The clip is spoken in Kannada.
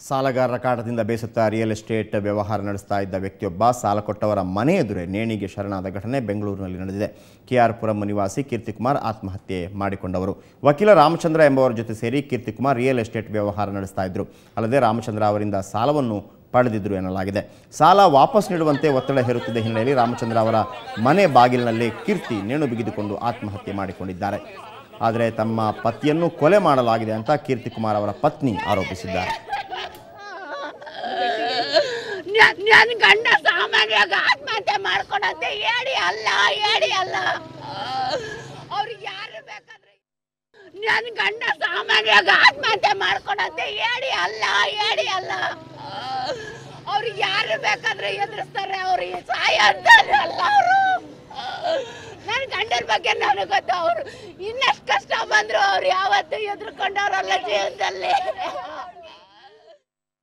ಸಾಲಗಾರರ ಕಾಟದಿಂದ ಬೇಸತ್ತ ರಿಯಲ್ ಎಸ್ಟೇಟ್ ವ್ಯವಹಾರ ನಡೆಸ್ತಾ ಇದ್ದ ವ್ಯಕ್ತಿಯೊಬ್ಬ ಸಾಲ ಕೊಟ್ಟವರ ಮನೆ ಎದುರೇ ನೇಣಿಗೆ ಶರಣಾದ ಘಟನೆ ಬೆಂಗಳೂರಿನಲ್ಲಿ ನಡೆದಿದೆ. ಕೆಆರ್ಪುರಂ ನಿವಾಸಿ ಕೀರ್ತಿಕುಮಾರ್ ಆತ್ಮಹತ್ಯೆ ಮಾಡಿಕೊಂಡವರು. ವಕೀಲ ರಾಮಚಂದ್ರ ಎಂಬುವರ ಜೊತೆ ಸೇರಿ ಕೀರ್ತಿಕುಮಾರ್ ರಿಯಲ್ ಎಸ್ಟೇಟ್ ವ್ಯವಹಾರ ನಡೆಸ್ತಾ ಇದ್ದರು. ಅಲ್ಲದೆ ರಾಮಚಂದ್ರ ಅವರಿಂದ ಸಾಲವನ್ನು ಪಡೆದಿದ್ದರು ಎನ್ನಲಾಗಿದೆ. ಸಾಲ ವಾಪಸ್ ನೀಡುವಂತೆ ಒತ್ತಡ ಹೇರುತ್ತಿದ್ದ ಹಿನ್ನೆಲೆಯಲ್ಲಿ ರಾಮಚಂದ್ರ ಅವರ ಮನೆ ಬಾಗಿಲಿನಲ್ಲಿ ಕೀರ್ತಿ ನೇಣು ಬಿಗಿದುಕೊಂಡು ಆತ್ಮಹತ್ಯೆ ಮಾಡಿಕೊಂಡಿದ್ದಾರೆ. ಆದರೆ ತಮ್ಮ ಪತಿಯನ್ನು ಕೊಲೆ ಮಾಡಲಾಗಿದೆ ಅಂತ ಕೀರ್ತಿಕುಮಾರ್ ಅವರ ಪತ್ನಿ ಆರೋಪಿಸಿದ್ದಾರೆ. ನನ್ನ ಗಂಡ ಸಾಮಾನ್ಯವಾಗಿ ಆತ್ಮಹತ್ಯೆ ಮಾಡ್ಕೊಂಡಂತೆ ಹೇಳಿ ಅಲ್ಲ ಅವ್ರಿಗೆ ಯಾರು ಬೇಕಾದ್ರೆ ನನ್ನ ಗಂಡ ಸಾಮಾನ್ಯವಾಗಿ ಆತ್ಮಹತ್ಯೆ ಮಾಡ್ಕೊಂಡಂತೆ ಹೇಳಿ ಅಲ್ಲ ಅವ್ರಿಗೆ ಯಾರು ಬೇಕಾದ್ರೆ ಎದುರಿಸ್ತಾರೆ. ಅವ್ರಿಗೆ ಸಹಾಯ ಅಂತಾರೆ ಅಲ್ಲ ಅವರು. ನನ್ನ ಗಂಡನ ಬಗ್ಗೆ ನನಗೆ ಗೊತ್ತು. ಅವರು ಇನ್ನಷ್ಟು ಕಷ್ಟ ಬಂದ್ರು ಅವ್ರು ಯಾವತ್ತೂ ಎದುರ್ಕೊಂಡವ್ರಲ್ಲ ಜೀವನದಲ್ಲಿ.